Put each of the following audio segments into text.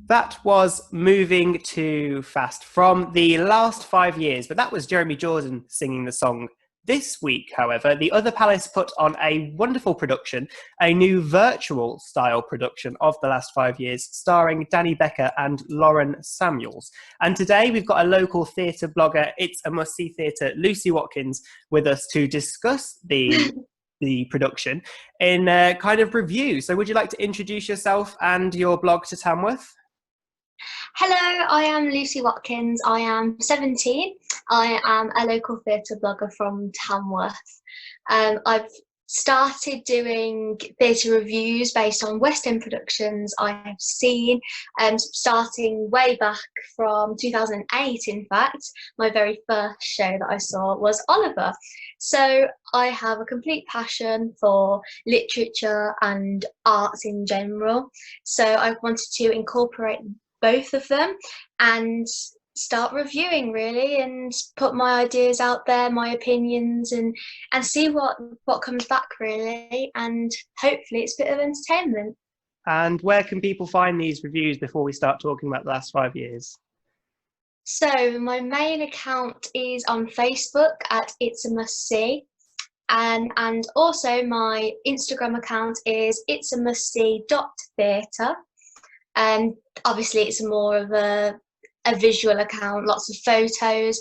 That was Moving Too Fast from the last 5 years, but that was Jeremy Jordan singing the song. This week, however, the Other Palace put on a wonderful production, a new virtual style production of the last 5 years, starring Danny Becker and Lauren Samuels. And today we've got a local theatre blogger, It's a Must See Theatre, Lucy Watkins, with us to discuss the production in a kind of review. So would you like to introduce yourself and your blog to Tamworth? Hello, I am Lucy Watkins. I am 17. I am a local theatre blogger from Tamworth. I've started doing theatre reviews based on West End productions I have seen, starting way back from 2008. In fact, my very first show that I saw was Oliver. So I have a complete passion for literature and arts in general. So I wanted to incorporate both of them and start reviewing really and put my ideas out there, my opinions, and see what comes back really, and hopefully it's a bit of entertainment. And where can people find these reviews before we start talking about the last 5 years? So my main account is on Facebook at It's a Must See, and also my Instagram account is it's a must see theatre. And obviously it's more of a visual account, lots of photos,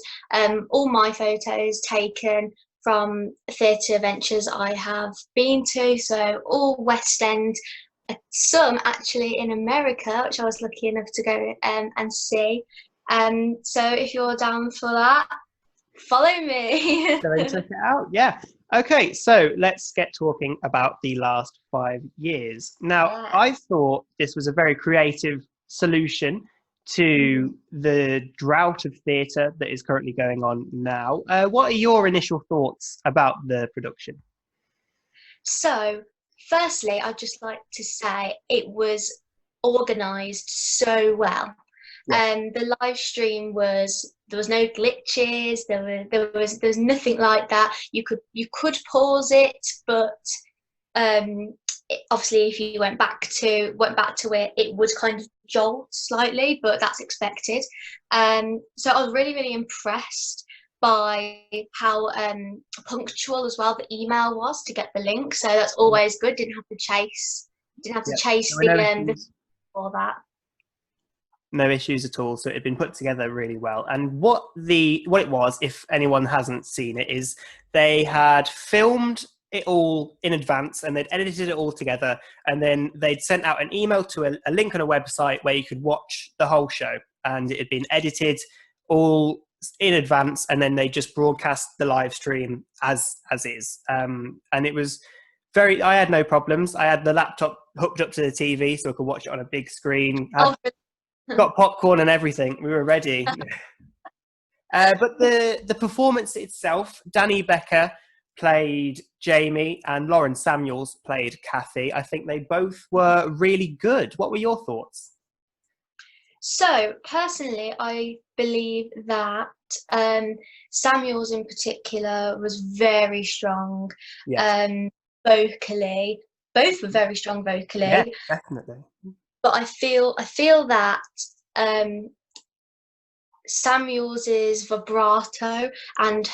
all my photos taken from theatre ventures I have been to, so all West End, some actually in America, which I was lucky enough to go and see. So if you're down for that, follow me. Go and check it out. Yeah. Okay, so let's get talking about the last 5 years. Now, Yeah. I thought this was a very creative solution to the drought of theatre that is currently going on now. What are your initial thoughts about the production? So, firstly, I'd just like to say it was organised so well. Yeah. The live stream there was no glitches. There was nothing like that. You could pause it, but obviously if you went back to it, it would kind of jolt slightly, but that's expected. So I was really impressed by how punctual as well the email was to get the link. So that's always good. Didn't have to chase There were the for that. no issues at all. So it had been put together really well. And what it was, if anyone hasn't seen it, is they had filmed it all in advance and they'd edited it all together, and then they'd sent out an email to a link on a website where you could watch the whole show, and it had been edited all in advance, and then they just broadcast the live stream as is, and it was I had no problems. I had the laptop hooked up to the TV so I could watch it on a big screen. Got popcorn and everything. We were ready. But the performance itself, Danny Becker played Jamie and Lauren Samuels played Kathy. I think they both were really good. What were your thoughts? So personally, I believe that Samuels in particular was very strong. Yes. Vocally. Both were very strong vocally. Yeah, definitely. But I feel that Samuels's vibrato and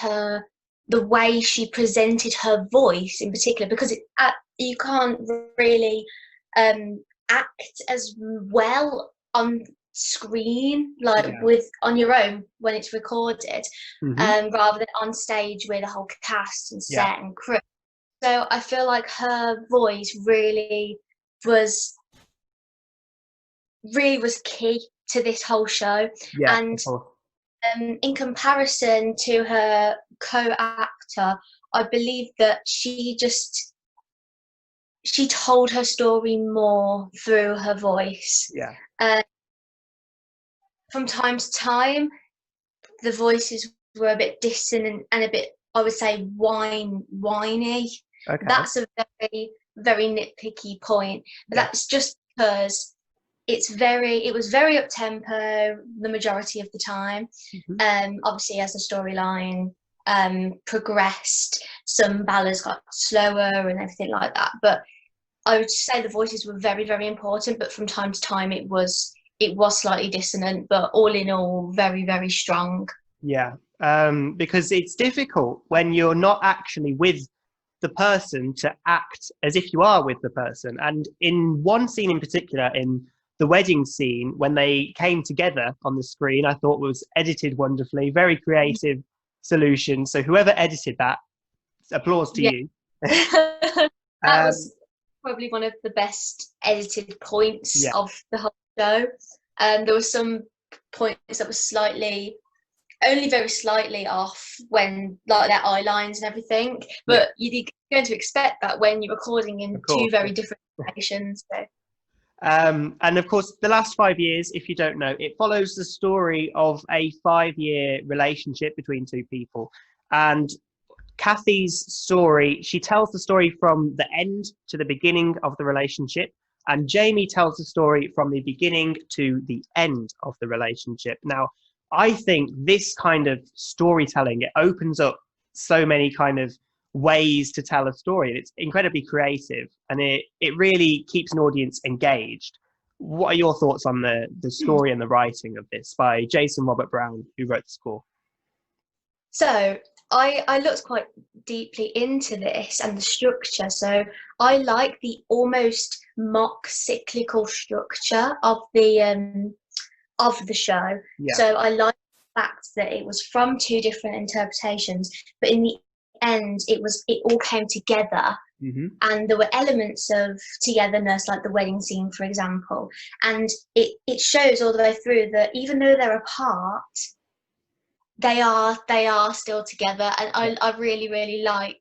the way she presented her voice in particular, because you can't really act as well on screen with on your own when it's recorded, rather than on stage with a whole cast and set and crew. So I feel like her voice really was key to this whole show. Yeah, and in comparison to her co-actor, I believe that she told her story more through her voice. From time to time the voices were a bit dissonant and a bit, I would say, whiny. That's a very nitpicky point, but that's just because it was very up tempo the majority of the time. Obviously as the storyline progressed, some ballads got slower and everything like that, but I would say the voices were very important, but from time to time it was it was slightly dissonant, but all in all, very, very strong. Yeah, because it's difficult when you're not actually with the person to act as if you are with the person. And in one scene in particular, in the wedding scene, when they came together on the screen, I thought was edited wonderfully, very creative solution. So whoever edited that, applause to Yeah. you. That was probably one of the best edited points Yeah. of the whole show. There were some points that were only very slightly off, when like their eye lines and everything, but you're going to expect that when you're recording in two very different locations. So. And of course, the last 5 years, if you don't know, it follows the story of a 5-year relationship between two people. And Kathy's story, she tells the story from the end to the beginning of the relationship. And Jamie tells the story from the beginning to the end of the relationship. Now, I think this kind of storytelling, it opens up so many kind of ways to tell a story. It's incredibly creative, and it really keeps an audience engaged. What are your thoughts on the story and the writing of this by Jason Robert Brown, who wrote the score? So I looked quite deeply into this and the structure. So I like the almost mock cyclical structure of the show. Yeah. So I like the fact that it was from two different interpretations, but in the end it all came together. Mm-hmm. And there were elements of togetherness, like the wedding scene, for example, and it shows all the way through that even though they're apart, they are still together. And I really, really like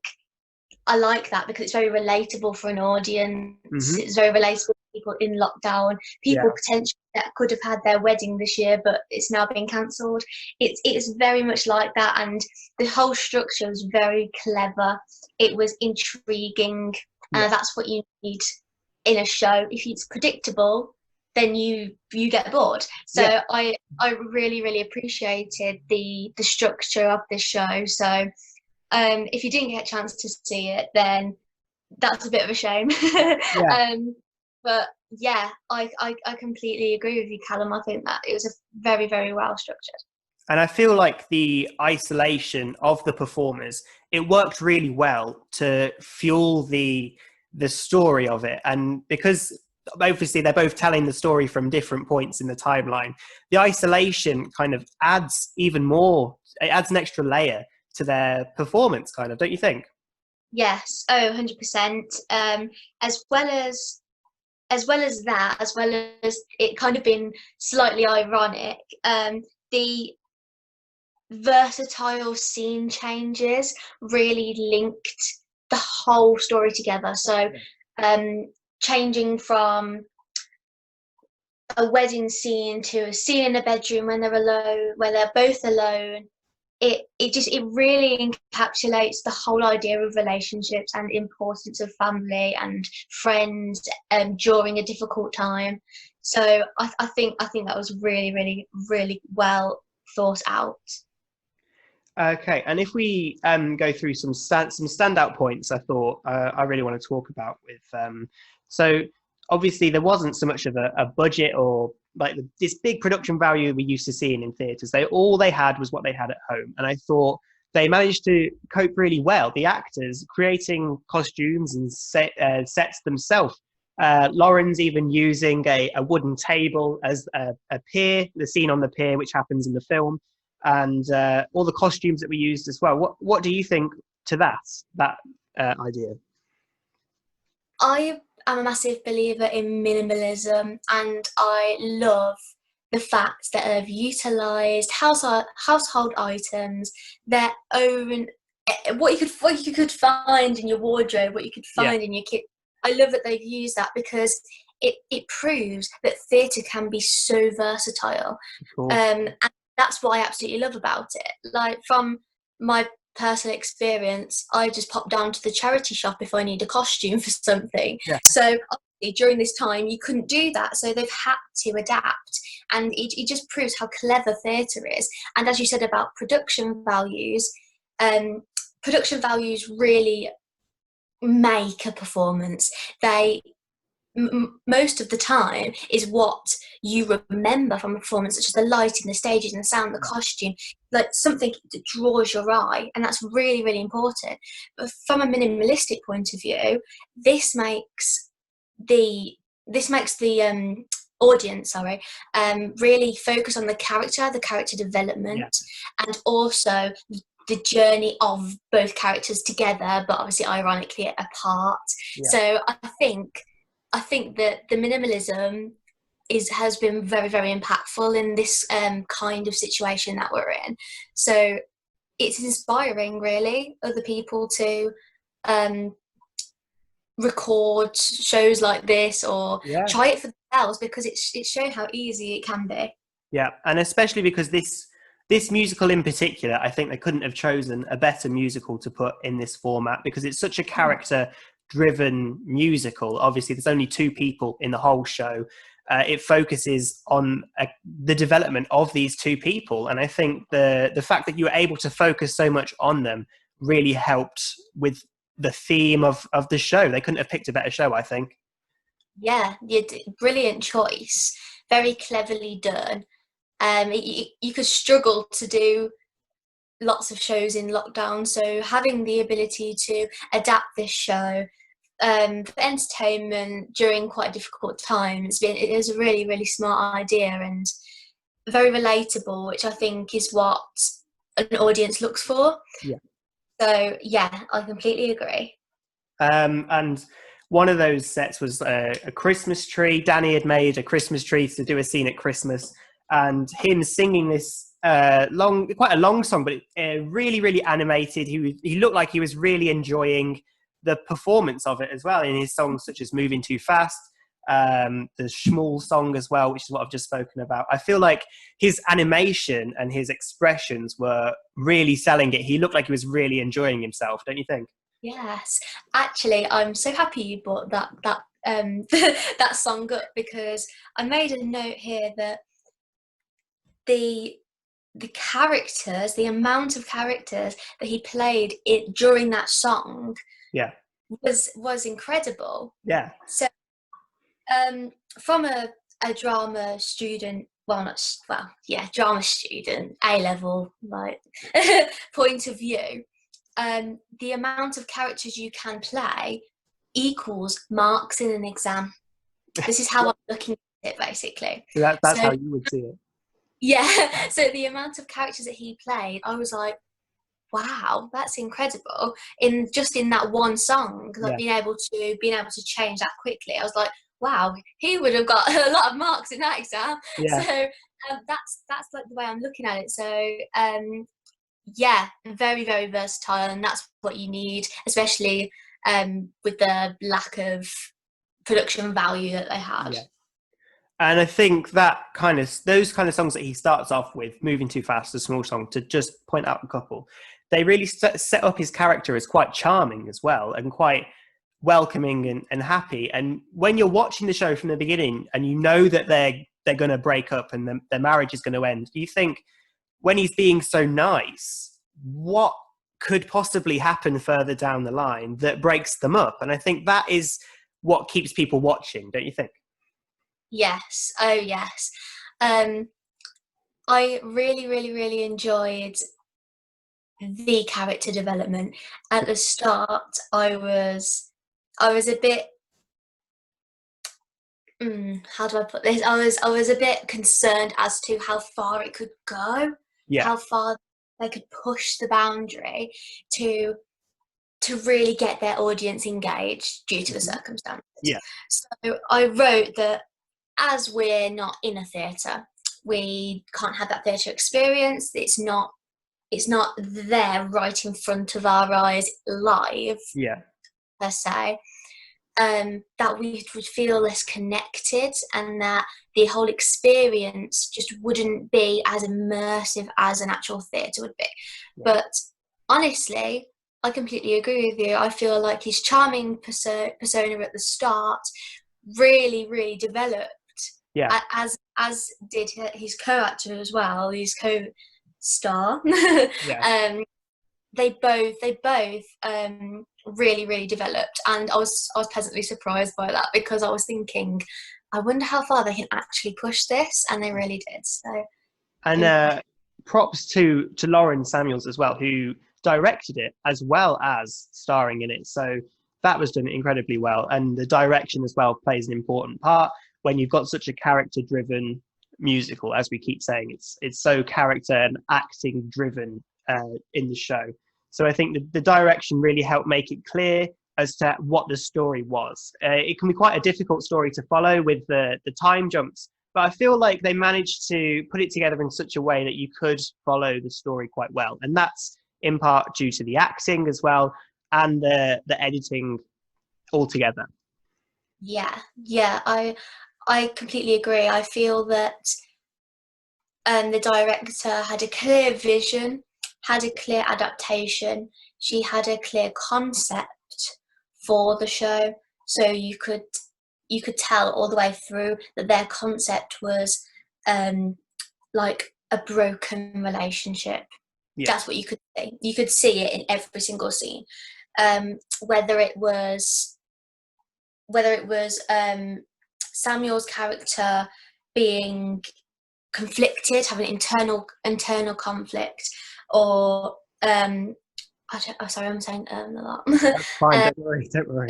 that, because it's very relatable for an audience. Mm-hmm. It's very relatable to people in lockdown, people potentially that could have had their wedding this year but it's now been cancelled. It's very much like that, and the whole structure was very clever. It was intriguing. That's what you need in a show. If it's predictable, then you get bored. So I really, really appreciated the structure of this show. So if you didn't get a chance to see it, then that's a bit of a shame. But yeah, I completely agree with you, Callum. I think that it was a very, very well structured. And I feel like the isolation of the performers, it worked really well to fuel the story of it. And because obviously they're both telling the story from different points in the timeline, the isolation kind of adds even more, it adds an extra layer to their performance, kind of, don't you think? Yes, 100%. As well as that, as well as it kind of being slightly ironic, the versatile scene changes really linked the whole story together. So changing from a wedding scene to a scene in a bedroom when they're alone, where they're both alone, it really encapsulates the whole idea of relationships and importance of family and friends during a difficult time. So I think that was really, really, really well thought out. Okay, and if we go through some standout points, I thought I really want to talk about with. So obviously there wasn't so much of a budget or like this big production value we used to seeing in theatres. All they had was what they had at home, and I thought they managed to cope really well. The actors creating costumes and sets themselves. Lauren's even using a wooden table as a pier, the scene on the pier, which happens in the film. And all the costumes that we used as well. What do you think to that idea? I am a massive believer in minimalism, and I love the fact that they've utilised household items, their own, what you could find in your wardrobe, what you could find in your kitchen. I love that they've used that, because it proves that theatre can be so versatile. And that's what I absolutely love about it. Like, from my personal experience, I just pop down to the charity shop if I need a costume for something. So during this time you couldn't do that, so they've had to adapt, and it just proves how clever theatre is. And as you said about production values really make a performance. They most of the time is what you remember from a performance, such as the lighting, the stages, and the sound, the costume, like something that draws your eye, and that's really, really important. But from a minimalistic point of view, this makes the audience, really focus on the character Yeah. development, and also the journey of both characters together, but obviously ironically apart. Yeah. So I think that the minimalism has been very, very impactful in this kind of situation that we're in. So it's inspiring, really, other people to um, record shows like this or Yeah. try it for themselves, because it's shown how easy it can be. Yeah, and especially because this musical in particular, I think they couldn't have chosen a better musical to put in this format, because it's such a character-driven musical. Obviously, there's only two people in the whole show. It focuses on the development of these two people, and I think the fact that you were able to focus so much on them really helped with the theme of the show. They couldn't have picked a better show, I think. Yeah, brilliant choice, very cleverly done. You could struggle to do lots of shows in lockdown, so having the ability to adapt this show for entertainment during quite difficult times, it is a really, really smart idea and very relatable, which I think is what an audience looks for. Yeah. So yeah, I completely agree. And one of those sets was a Christmas tree. Danny had made a Christmas tree to do a scene at Christmas, and him singing this quite a long song, but really, really animated. He looked like he was really enjoying the performance of it as well, in his songs such as Moving Too Fast, the Schmool song as well, which is what I've just spoken about. I feel like his animation and his expressions were really selling it. He looked like he was really enjoying himself, don't you think? Yes, actually, I'm so happy you brought that that song up, because I made a note here that the characters, the amount of characters that he played it during that song Yeah. was incredible. Yeah. So from a drama student, well, not well, yeah, drama student, A level, like point of view, the amount of characters you can play equals marks in an exam. This is how I'm looking at it, basically. So that's So how you would see it. yeah, so the amount of characters that he played, I was like, wow, that's incredible. In that one song, like Yeah. being able to change that quickly, I was like, wow, he would have got a lot of marks in that exam. Yeah. So that's like the way I'm looking at it. So yeah, very, very versatile, and that's what you need, especially with the lack of production value that they had. Yeah. And I think those kind of songs that he starts off with, Moving Too Fast, a small song, to just point out a couple, they really set up his character as quite charming as well, and quite welcoming and happy. And when you're watching the show from the beginning and you know that they're going to break up and their marriage is going to end, you think, when he's being so nice, what could possibly happen further down the line that breaks them up? And I think that is what keeps people watching, don't you think? Yes. Oh, yes. I really, really, really enjoyed the character development. At the start, I was a bit. How do I put this? I was a bit concerned as to how far it could go, Yeah. how far they could push the boundary to really get their audience engaged due to the circumstances. Yeah. So I wrote that, as we're not in a theatre, we can't have that theatre experience. It's not there right in front of our eyes live, Yeah. per se. That we would feel less connected, and that the whole experience just wouldn't be as immersive as an actual theatre would be. Yeah. But honestly, I completely agree with you. I feel like his charming persona at the start really, really developed. Yeah. As did his co-actor as well, his co-star. Yeah. They both really, really developed, and I was pleasantly surprised by that, because I was thinking, I wonder how far they can actually push this, and they really did. So, And props to Lauren Samuels as well, who directed it as well as starring in it. So that was done incredibly well. And the direction as well plays an important part when you've got such a character-driven musical. As we keep saying, it's so character and acting driven in the show. So I think the direction really helped make it clear as to what the story was. It can be quite a difficult story to follow with the time jumps, but I feel like they managed to put it together in such a way that you could follow the story quite well. And that's in part due to the acting as well, and the editing altogether. yeah, I completely agree. I feel that the director had a clear vision, had a clear adaptation. She had a clear concept for the show, so you could tell all the way through that their concept was like a broken relationship. Yeah. That's what you could see. You could see it in every single scene, whether it was Samuel's character being conflicted, having internal conflict, or sorry, I'm saying a lot. That's fine, don't worry, don't worry.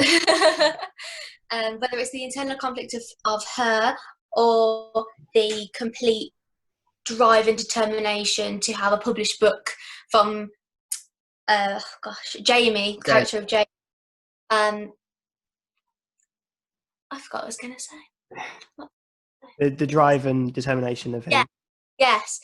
Whether it's the internal conflict of her, or the complete drive and determination to have a published book from Jamie, the character of Jamie. I forgot what I was going to say. The drive and determination of him. Yeah. Yes.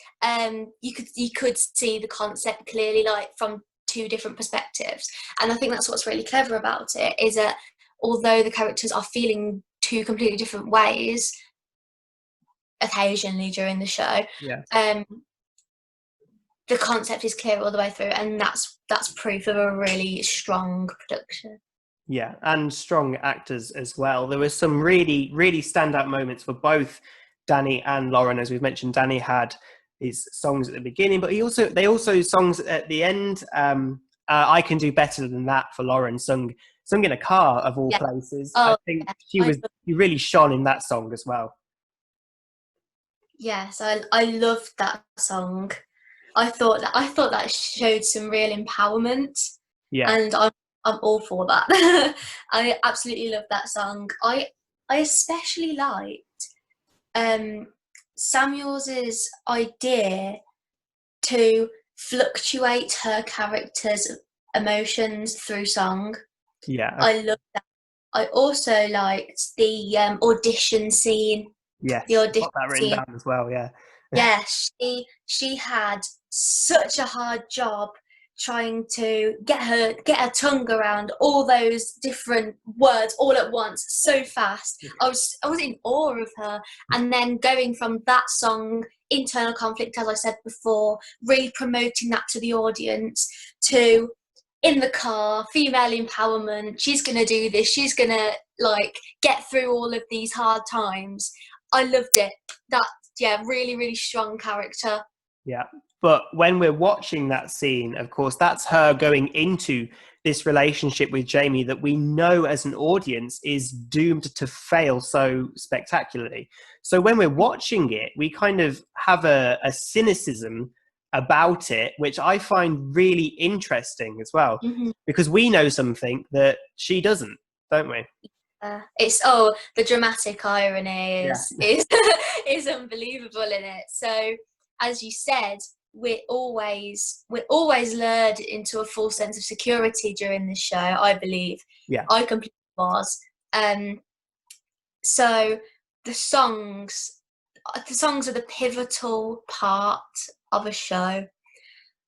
You could see the concept clearly, like from two different perspectives, and I think that's what's really clever about it, is that although the characters are feeling two completely different ways occasionally during the show, Yeah. The concept is clear all the way through, and that's proof of a really strong production. Yeah, and strong actors as well. There were some really, really standout moments for both Danny and Lauren. As we've mentioned, Danny had his songs at the beginning, but they also songs at the end. I Can Do Better Than That for Lauren, sung in a car of all places. Oh, I think she really shone in that song as well. Yes, I loved that song. I thought that showed some real empowerment. Yeah. And I'm all for that. I absolutely love that song. I especially liked Samuels's idea to fluctuate her character's emotions through song. Yeah. I love that. I also liked the audition scene. Yes, the audition got that written scene. down as well. Yeah. Yes, she had such a hard job trying to get her tongue around all those different words all at once so fast. I was in awe of her. And then going from that song, internal conflict, as I said before, really promoting that to the audience, to in the car, female empowerment, she's gonna do this, she's gonna like get through all of these hard times. I loved it. Really, really strong character. Yeah. But when we're watching that scene, of course, that's her going into this relationship with Jamie that we know as an audience is doomed to fail so spectacularly. So when we're watching it, we kind of have a cynicism about it, which I find really interesting as well, because we know something that she doesn't, don't we? It's the dramatic irony is is unbelievable in it. So as you said, we're always lured into a false sense of security during this show, I believe. Yeah, I completely was. So the songs are the pivotal part of a show.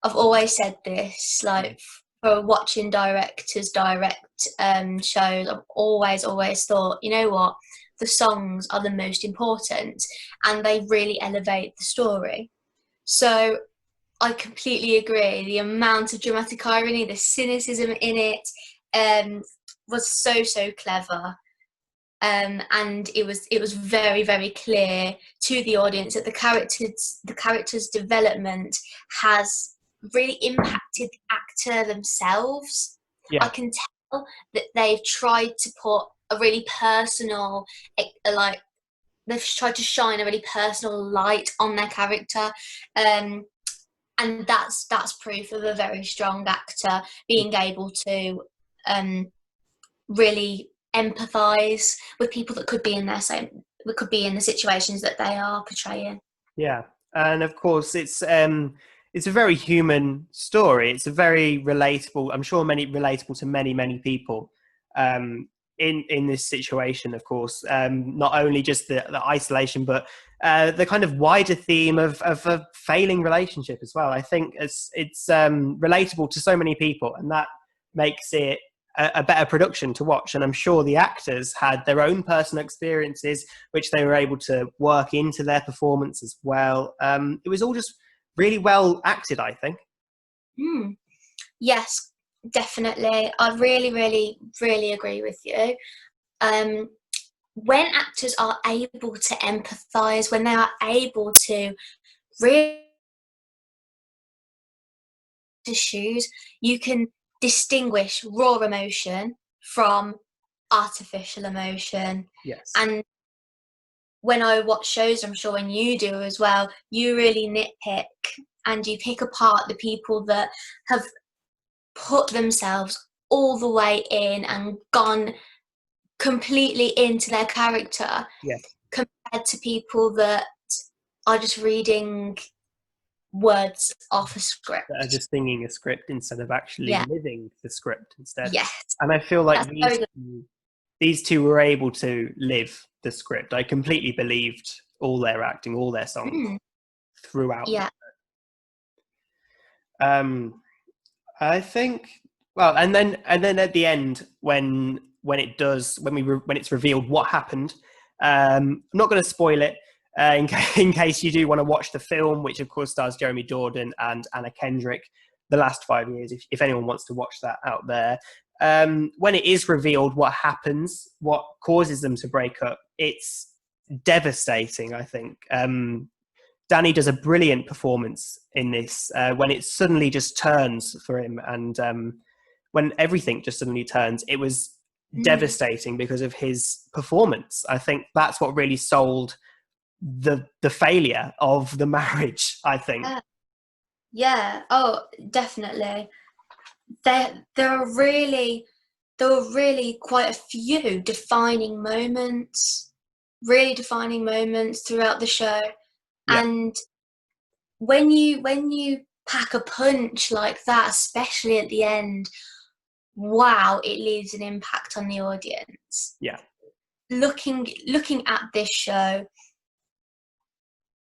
I've always said this, like, for watching directors direct shows, I've always thought, you know what, the songs are the most important, and they really elevate the story. So I completely agree. The amount of dramatic irony, the cynicism in it, was so clever. And it was very, very clear to the audience that the character's development has really impacted the actor themselves. Yeah. I can tell that they've tried to put a really personal, like they've tried to shine a really personal light on their character, and that's proof of a very strong actor being able to really empathize with people that could be in the situations that they are portraying. Yeah, and of course it's a very human story. It's a very relatable. I'm sure many relatable to many people in this situation. Of course, not only just the isolation, but the kind of wider theme of a failing relationship as well. I think it's relatable to so many people, and that makes it a better production to watch. And I'm sure the actors had their own personal experiences which they were able to work into their performance as well. It was all just really well acted, I think. Yes, definitely. I really agree with you. When actors are able to empathize, when they are able to really shoes, you can distinguish raw emotion from artificial emotion. Yes. And when I watch shows, I'm sure when you do as well, you really nitpick and you pick apart the people that have put themselves all the way in and gone completely into their character, Yes. compared to people that are just reading words off a script. That are just singing a script instead of actually living the script instead. Yes. And I feel like That's these two were able to live the script. I completely believed all their acting, all their songs throughout. Yeah. I think, well, and then at the end when it's revealed what happened, I'm not going to spoil it in case you do want to watch the film, which of course stars Jeremy Jordan and Anna Kendrick, The Last 5 Years, if anyone wants to watch that out there. When it is revealed what happens, what causes them to break up, it's devastating, I think. Danny does a brilliant performance in this when it suddenly just turns for him, and when everything just suddenly turns. It was devastating because of his performance. I think that's what really sold the failure of the marriage, I think. Yeah. Oh, definitely. There were really quite a few defining moments, throughout the show. Yeah. And when you pack a punch like that, especially at the end, wow, it leaves an impact on the audience. Yeah. Looking at this show,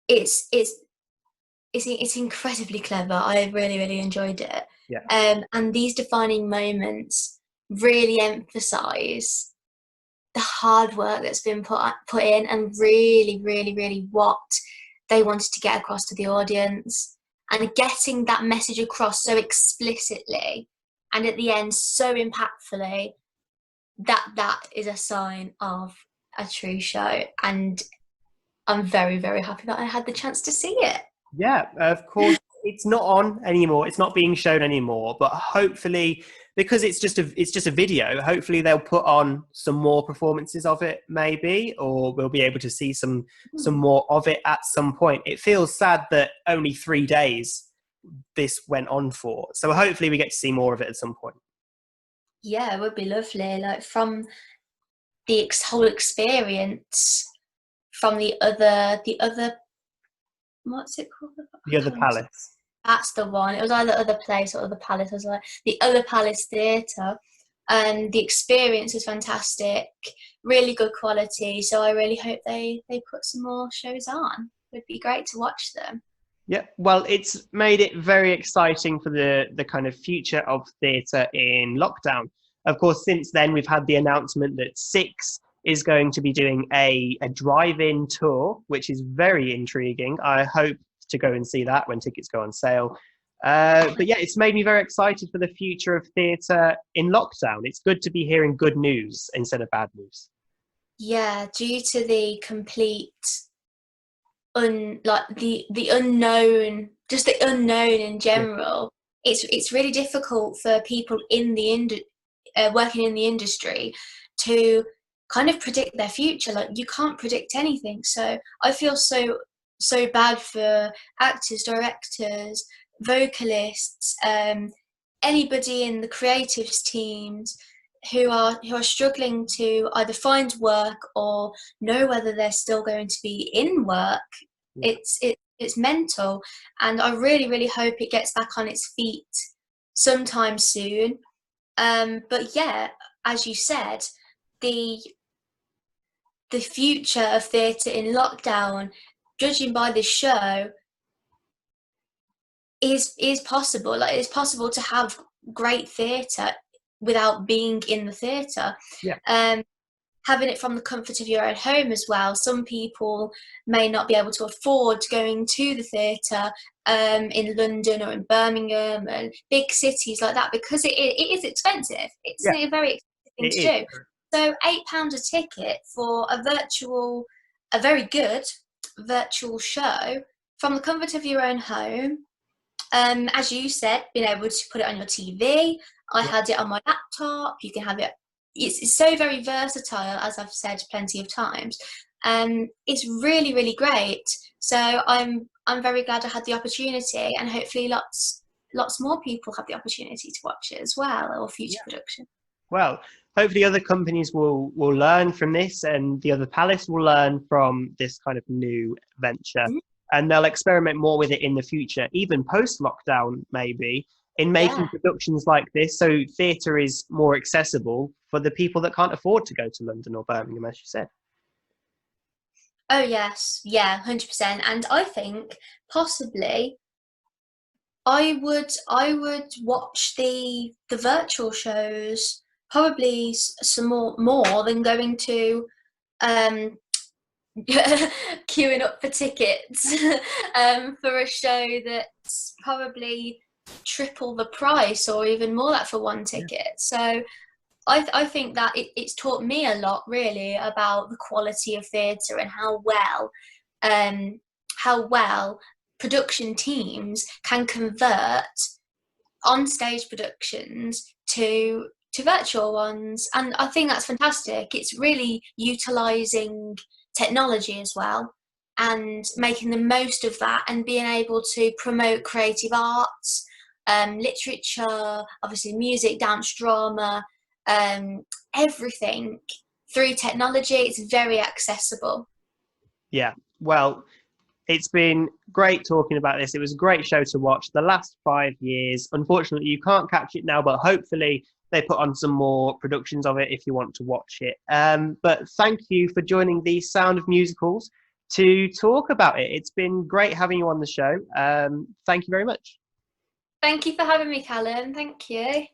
it's incredibly clever. I really enjoyed it. Yeah. And these defining moments really emphasize the hard work that's been put in, and really what they wanted to get across to the audience, and getting that message across so explicitly and at the end so impactfully, that is a sign of a true show. And I'm very happy that I had the chance to see it. Yeah, of course. It's not on anymore. It's not being shown anymore. But hopefully, because it's just a video, hopefully they'll put on some more performances of it, maybe, or we'll be able to see some more of it at some point. It feels sad that only 3 days this went on for. So hopefully we get to see more of it at some point. Yeah, it would be lovely. Like, from the whole experience, from the other what's it called? The Other Palace. That's the one. It was either Other Place or Other Palace. I was like, the Other Palace Theatre. And the experience is fantastic, really good quality. So I really hope they put some more shows on. It would be great to watch them. Yeah, well, it's made it very exciting for the kind of future of theatre in lockdown. Of course, since then, we've had the announcement that Six is going to be doing a drive-in tour, which is very intriguing. I hope to go and see that when tickets go on sale. But yeah, it's made me very excited for the future of theatre in lockdown. It's good to be hearing good news instead of bad news. Yeah, due to the complete the unknown, just the unknown in general, it's really difficult for people in the working in the industry to kind of predict their future. Like, you can't predict anything. So I feel so bad for actors, directors, vocalists, anybody in the creatives teams who are struggling to either find work or know whether they're still going to be in work. Yeah. It's mental, and I really hope it gets back on its feet sometime soon. But yeah, as you said, the future of theatre in lockdown, judging by this show, is possible. Like, it's possible to have great theatre without being in the theatre. Yeah. Having it from the comfort of your own home as well. Some people may not be able to afford going to the theatre in London or in Birmingham and big cities like that, because it is expensive. It's Yeah. a very expensive thing to do. So £8 a ticket for a very good virtual show from the comfort of your own home. As you said, being able to put it on your TV. I had it on my laptop. You can have it. It's so very versatile, as I've said plenty of times. It's really great. So I'm very glad I had the opportunity, and hopefully lots more people have the opportunity to watch it as well, or future production. Well, hopefully other companies will learn from this, and the Other Palace will learn from this kind of new venture, and they'll experiment more with it in the future, even post-lockdown maybe, in making productions like this, so theatre is more accessible for the people that can't afford to go to London or Birmingham, as you said. Oh yes, yeah, 100%. And I think possibly I would watch the virtual shows probably some more than going to queuing up for tickets for a show that's probably triple the price or even more that for one ticket. So I think that it's taught me a lot, really, about the quality of theatre and how well production teams can convert on-stage productions to virtual ones. And I think that's fantastic. It's really utilising technology as well, and making the most of that, and being able to promote creative arts, literature, obviously music, dance, drama, everything through technology. It's very accessible. Yeah, well, it's been great talking about this. It was a great show to watch the last 5 years. Unfortunately, you can't catch it now, but hopefully they put on some more productions of it if you want to watch it. But thank you for joining the Sound of Musicals to talk about it. It's been great having you on the show. Thank you very much. Thank you for having me, Callum. Thank you.